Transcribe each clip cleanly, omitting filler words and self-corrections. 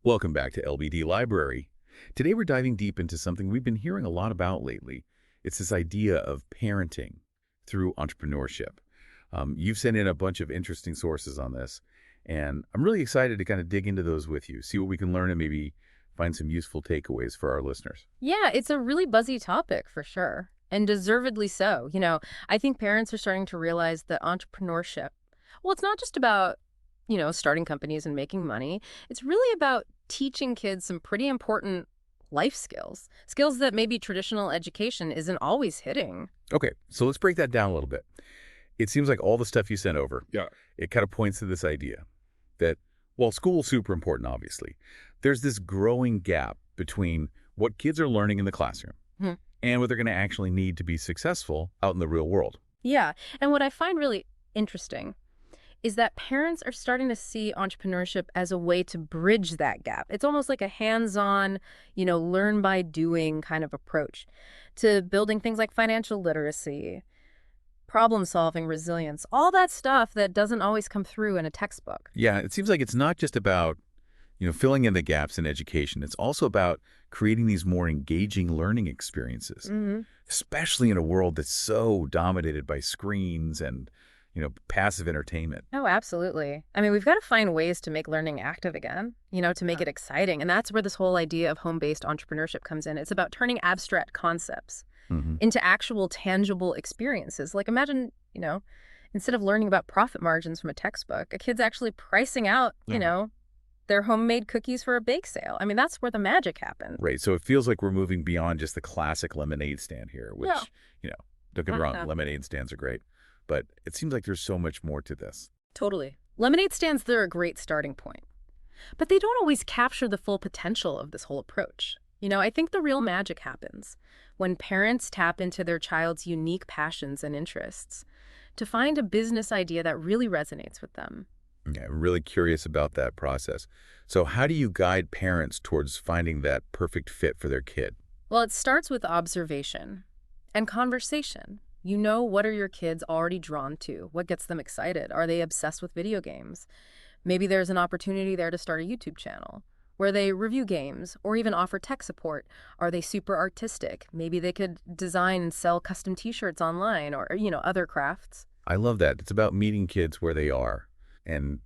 Welcome back to LBD Library. Today we're diving deep into something we've been hearing a lot about lately. It's this idea of parenting through entrepreneurship. You've sent in a bunch of interesting sources on this, and I'm really excited to kind of dig into those with you, see what we can learn and maybe find some useful takeaways for our listeners. Yeah, it's a really buzzy topic for sure, and deservedly so. I think parents are starting to realize that entrepreneurship, well, it's not just about, starting companies and making money. It's really about teaching kids some pretty important life skills, skills that maybe traditional education isn't always hitting. Okay, so let's break that down a little bit. It seems like all the stuff you sent over, Yeah. it kind of points to this idea that, while school's super important, obviously, there's this growing gap between what kids are learning in the classroom Hmm. and what they're going to actually need to be successful out in the real world. Yeah, and what I find really interesting is that parents are starting to see entrepreneurship as a way to bridge that gap. It's almost like a hands-on, learn by doing kind of approach to building things like financial literacy, problem solving, resilience, all that stuff that doesn't always come through in a textbook. Yeah, it seems like it's not just about, filling in the gaps in education. It's also about creating these more engaging learning experiences, especially in a world that's so dominated by screens and, passive entertainment. Oh, absolutely. I mean, we've got to find ways to make learning active again, to make it exciting. And that's where this whole idea of home-based entrepreneurship comes in. It's about turning abstract concepts into actual tangible experiences. Like imagine, instead of learning about profit margins from a textbook, a kid's actually pricing out, their homemade cookies for a bake sale. I mean, that's where the magic happens. Right, so it feels like we're moving beyond just the classic lemonade stand here, which, Yeah. don't get me wrong, lemonade stands are great, but it seems like there's so much more to this. Totally. Lemonade stands, they're a great starting point. But they don't always capture the full potential of this whole approach. I think the real magic happens when parents tap into their child's unique passions and interests to find a business idea that really resonates with them. Yeah, I'm really curious about that process. So how do you guide parents towards finding that perfect fit for their kid? Well, it starts with observation and conversation. What are your kids already drawn to? What gets them excited? Are they obsessed with video games? Maybe there's an opportunity there to start a YouTube channel where they review games or even offer tech support. Are they super artistic? Maybe they could design and sell custom t-shirts online or, other crafts. I love that. It's about meeting kids where they are and,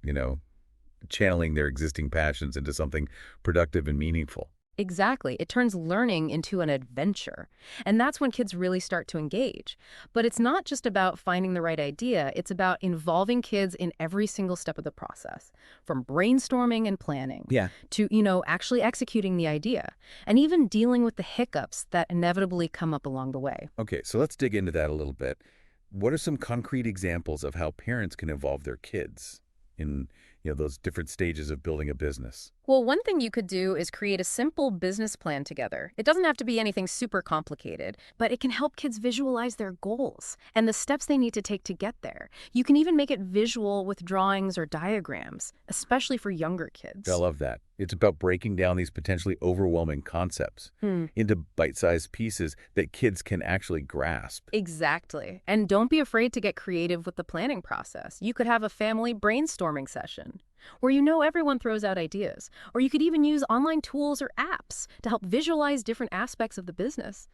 channeling their existing passions into something productive and meaningful. Exactly. It turns learning into an adventure. And that's when kids really start to engage. But it's not just about finding the right idea. It's about involving kids in every single step of the process, from brainstorming and planning Yeah. to, actually executing the idea and even dealing with the hiccups that inevitably come up along the way. Okay, so let's dig into that a little bit. What are some concrete examples of how parents can involve their kids in, those different stages of building a business? Well, one thing you could do is create a simple business plan together. It doesn't have to be anything super complicated, but it can help kids visualize their goals and the steps they need to take to get there. You can even make it visual with drawings or diagrams, especially for younger kids. I love that. It's about breaking down these potentially overwhelming concepts into bite-sized pieces that kids can actually grasp. Exactly. And don't be afraid to get creative with the planning process. You could have a family brainstorming session where everyone throws out ideas. Or you could even use online tools or apps to help visualize different aspects of the business.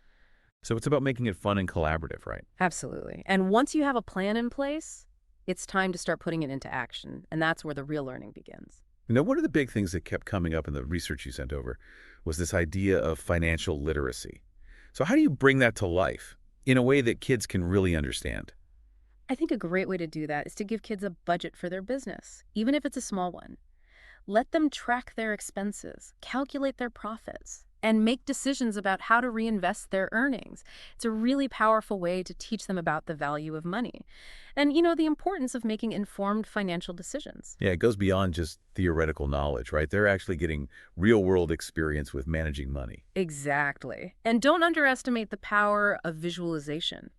So it's about making it fun and collaborative, right? Absolutely. And once you have a plan in place, it's time to start putting it into action. And that's where the real learning begins. One of the big things that kept coming up in the research you sent over was this idea of financial literacy. So how do you bring that to life in a way that kids can really understand? I think a great way to do that is to give kids a budget for their business, even if it's a small one. Let them track their expenses, calculate their profits, and make decisions about how to reinvest their earnings. It's a really powerful way to teach them about the value of money and, the importance of making informed financial decisions. Yeah, it goes beyond just theoretical knowledge, right? They're actually getting real-world experience with managing money. Exactly. And don't underestimate the power of visualization.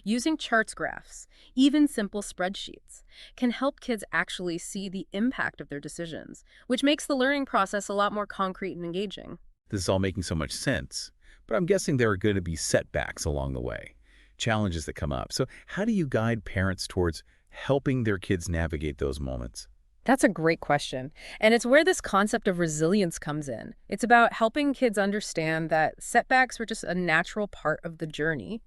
Using charts, graphs, even simple spreadsheets can help kids actually see the impact of their decisions, which makes the learning process a lot more concrete and engaging. This is all making so much sense, but I'm guessing there are going to be setbacks along the way, challenges that come up. So how do you guide parents towards helping their kids navigate those moments? That's a great question. And it's where this concept of resilience comes in. It's about helping kids understand that setbacks were just a natural part of the journey,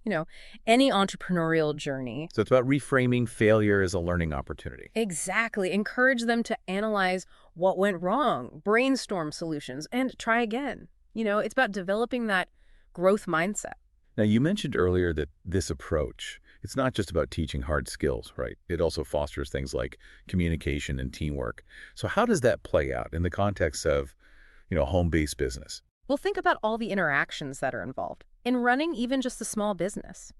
any entrepreneurial journey. So it's about reframing failure as a learning opportunity. Exactly. Encourage them to analyze what went wrong, brainstorm solutions, and try again. It's about developing that growth mindset. Now, you mentioned earlier that this approach, it's not just about teaching hard skills, right? It also fosters things like communication and teamwork. So how does that play out in the context of, home-based business? Well, think about all the interactions that are involved. In running even just a small business,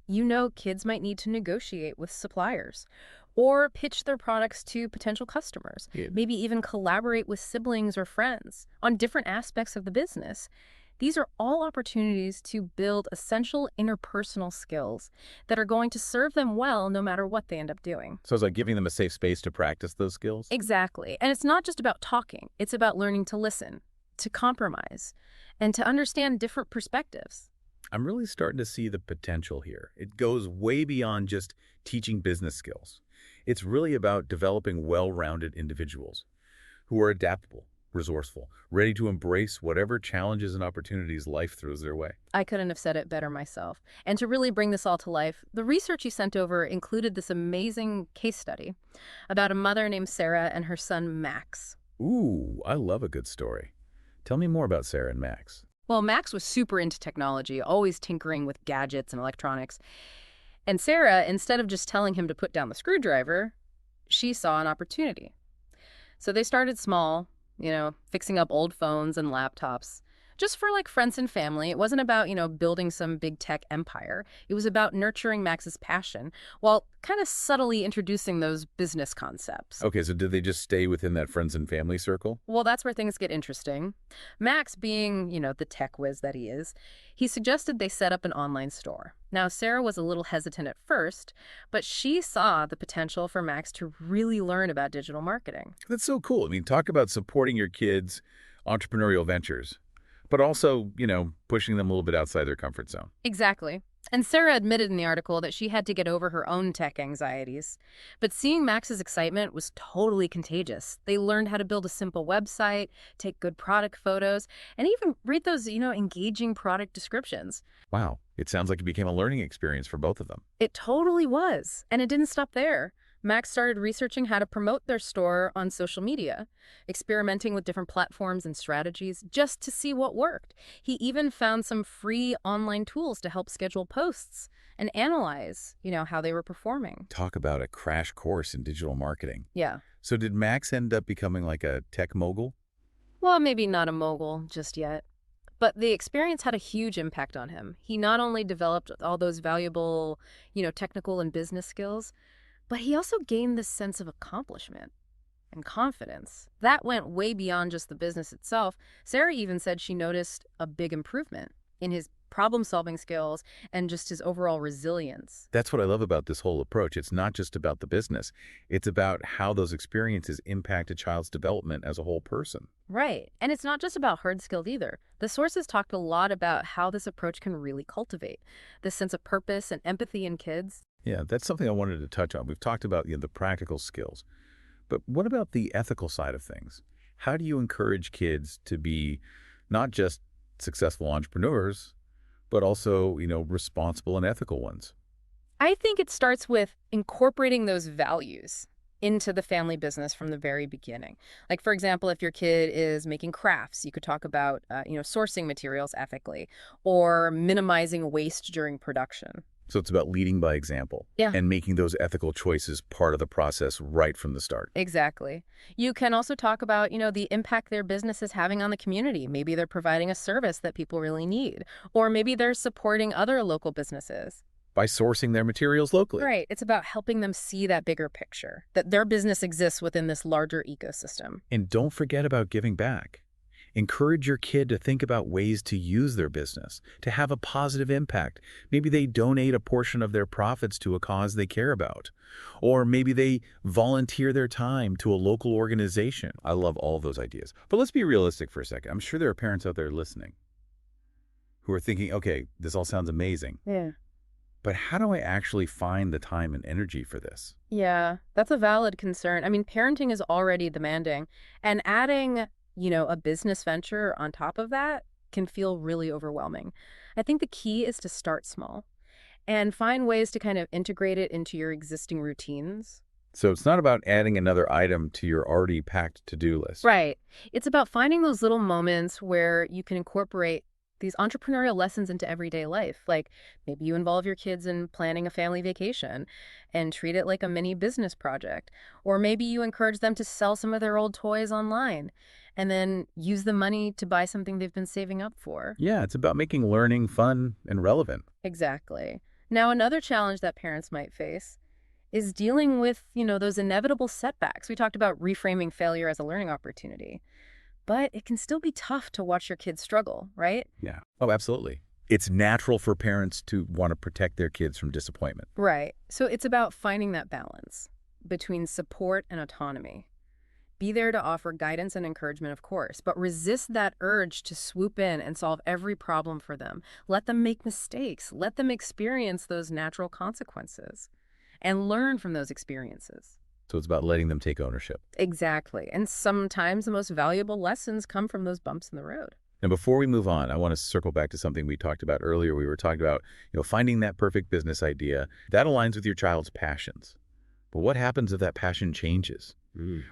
kids might need to negotiate with suppliers or pitch their products to potential customers, Yeah. maybe even collaborate with siblings or friends on different aspects of the business. These are all opportunities to build essential interpersonal skills that are going to serve them well no matter what they end up doing. So it's like giving them a safe space to practice those skills? Exactly. And it's not just about talking. It's about learning to listen, to compromise, and to understand different perspectives. I'm really starting to see the potential here. It goes way beyond just teaching business skills. It's really about developing well-rounded individuals who are adaptable, resourceful, ready to embrace whatever challenges and opportunities life throws their way. I couldn't have said it better myself. And to really bring this all to life, the research you sent over included this amazing case study about a mother named Sarah and her son Max. Ooh, I love a good story. Tell me more about Sarah and Max. Well, Max was super into technology, always tinkering with gadgets and electronics. And Sarah, instead of just telling him to put down the screwdriver, she saw an opportunity. So they started small, fixing up old phones and laptops, just for like friends and family. It wasn't about, building some big tech empire. It was about nurturing Max's passion while kind of subtly introducing those business concepts. Okay, so did they just stay within that friends and family circle? Well, that's where things get interesting. Max, being, the tech whiz that he is, he suggested they set up an online store. Now, Sarah was a little hesitant at first, but she saw the potential for Max to really learn about digital marketing. That's so cool. I mean, talk about supporting your kids' entrepreneurial ventures, but also, pushing them a little bit outside their comfort zone. Exactly. And Sarah admitted in the article that she had to get over her own tech anxieties. But seeing Max's excitement was totally contagious. They learned how to build a simple website, take good product photos, and even read those, engaging product descriptions. Wow, it sounds like it became a learning experience for both of them. It totally was. And it didn't stop there. Max started researching how to promote their store on social media, experimenting with different platforms and strategies just to see what worked. He even found some free online tools to help schedule posts and analyze, how they were performing. Talk about a crash course in digital marketing. Yeah. So did Max end up becoming like a tech mogul? Well, maybe not a mogul just yet. But the experience had a huge impact on him. He not only developed all those valuable, technical and business skills, but he also gained this sense of accomplishment and confidence. That went way beyond just the business itself. Sarah even said she noticed a big improvement in his problem-solving skills and just his overall resilience. That's what I love about this whole approach. It's not just about the business. It's about how those experiences impact a child's development as a whole person. Right. And it's not just about hard skills either. The sources talked a lot about how this approach can really cultivate this sense of purpose and empathy in kids. Yeah, that's something I wanted to touch on. We've talked about the practical skills, but what about the ethical side of things? How do you encourage kids to be not just successful entrepreneurs, but also, responsible and ethical ones? I think it starts with incorporating those values into the family business from the very beginning. Like, for example, if your kid is making crafts, you could talk about, sourcing materials ethically or minimizing waste during production. So it's about leading by example. Yeah. And making those ethical choices part of the process right from the start. Exactly. You can also talk about, the impact their business is having on the community. Maybe they're providing a service that people really need, or maybe they're supporting other local businesses. By sourcing their materials locally. Right. It's about helping them see that bigger picture, that their business exists within this larger ecosystem. And don't forget about giving back. Encourage your kid to think about ways to use their business, to have a positive impact. Maybe they donate a portion of their profits to a cause they care about. Or maybe they volunteer their time to a local organization. I love all of those ideas. But let's be realistic for a second. I'm sure there are parents out there listening who are thinking, okay, this all sounds amazing. Yeah. But how do I actually find the time and energy for this? Yeah, that's a valid concern. I mean, parenting is already demanding, and adding, a business venture on top of that can feel really overwhelming. I think the key is to start small and find ways to kind of integrate it into your existing routines. So it's not about adding another item to your already packed to-do list. Right. It's about finding those little moments where you can incorporate these entrepreneurial lessons into everyday life. Like maybe you involve your kids in planning a family vacation and treat it like a mini business project. Or maybe you encourage them to sell some of their old toys online and then use the money to buy something they've been saving up for. Yeah, it's about making learning fun and relevant. Exactly. Now, another challenge that parents might face is dealing with, those inevitable setbacks. We talked about reframing failure as a learning opportunity, but it can still be tough to watch your kids struggle, right? Yeah. Oh, absolutely. It's natural for parents to want to protect their kids from disappointment. Right. So it's about finding that balance between support and autonomy. Be there to offer guidance and encouragement, of course, but resist that urge to swoop in and solve every problem for them. Let them make mistakes. Let them experience those natural consequences and learn from those experiences. So it's about letting them take ownership. Exactly. And sometimes the most valuable lessons come from those bumps in the road. And before we move on, I want to circle back to something we talked about earlier. We were talking about, finding that perfect business idea that aligns with your child's passions. But what happens if that passion changes?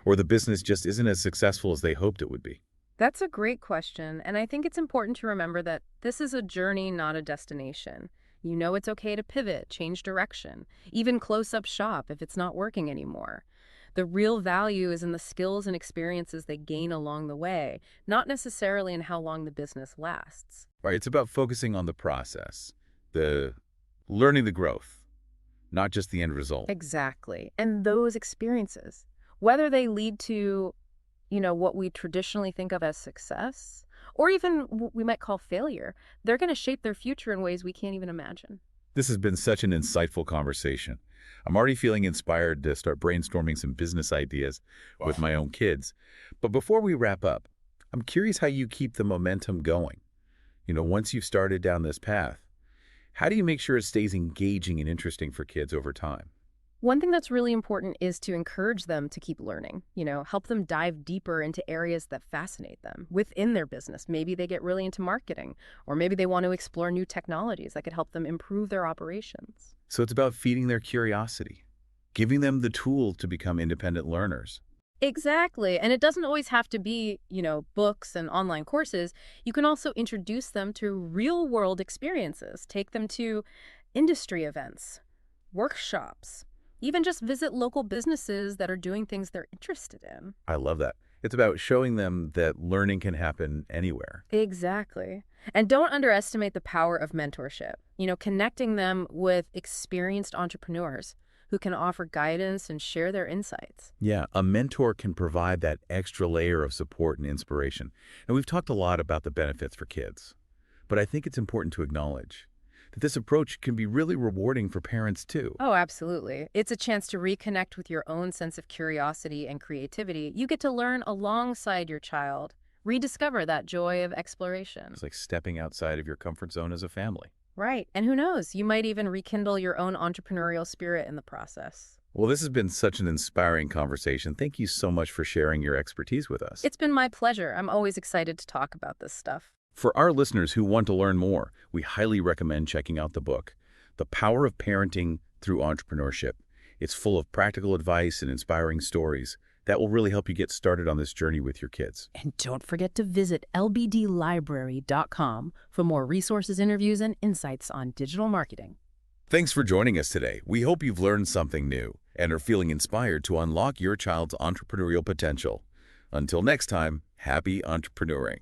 Or the business just isn't as successful as they hoped it would be? That's a great question. And I think it's important to remember that this is a journey, not a destination. It's okay to pivot, change direction, even close up shop if it's not working anymore. The real value is in the skills and experiences they gain along the way, not necessarily in how long the business lasts. Right, it's about focusing on the process, the learning the growth, not just the end result. Exactly. And those experiences, whether they lead to, what we traditionally think of as success, or even what we might call failure, they're going to shape their future in ways we can't even imagine. This has been such an insightful conversation. I'm already feeling inspired to start brainstorming some business ideas with my own kids. But before we wrap up, I'm curious how you keep the momentum going. Once you've started down this path, how do you make sure it stays engaging and interesting for kids over time? One thing that's really important is to encourage them to keep learning, help them dive deeper into areas that fascinate them within their business. Maybe they get really into marketing, or maybe they want to explore new technologies that could help them improve their operations. So it's about feeding their curiosity, giving them the tools to become independent learners. Exactly. And it doesn't always have to be, books and online courses. You can also introduce them to real-world experiences, take them to industry events, workshops, even just visit local businesses that are doing things they're interested in. I love that. It's about showing them that learning can happen anywhere. Exactly. And don't underestimate the power of mentorship. Connecting them with experienced entrepreneurs who can offer guidance and share their insights. Yeah, a mentor can provide that extra layer of support and inspiration. And we've talked a lot about the benefits for kids. But I think it's important to acknowledge that this approach can be really rewarding for parents too. Oh, absolutely. It's a chance to reconnect with your own sense of curiosity and creativity. You get to learn alongside your child, rediscover that joy of exploration. It's like stepping outside of your comfort zone as a family. Right. And who knows, you might even rekindle your own entrepreneurial spirit in the process. Well, this has been such an inspiring conversation. Thank you so much for sharing your expertise with us. It's been my pleasure. I'm always excited to talk about this stuff. For our listeners who want to learn more, we highly recommend checking out the book, The Power of Parenting Through Entrepreneurship. It's full of practical advice and inspiring stories that will really help you get started on this journey with your kids. And don't forget to visit lbdlibrary.com for more resources, interviews, and insights on digital marketing. Thanks for joining us today. We hope you've learned something new and are feeling inspired to unlock your child's entrepreneurial potential. Until next time, happy entrepreneuring.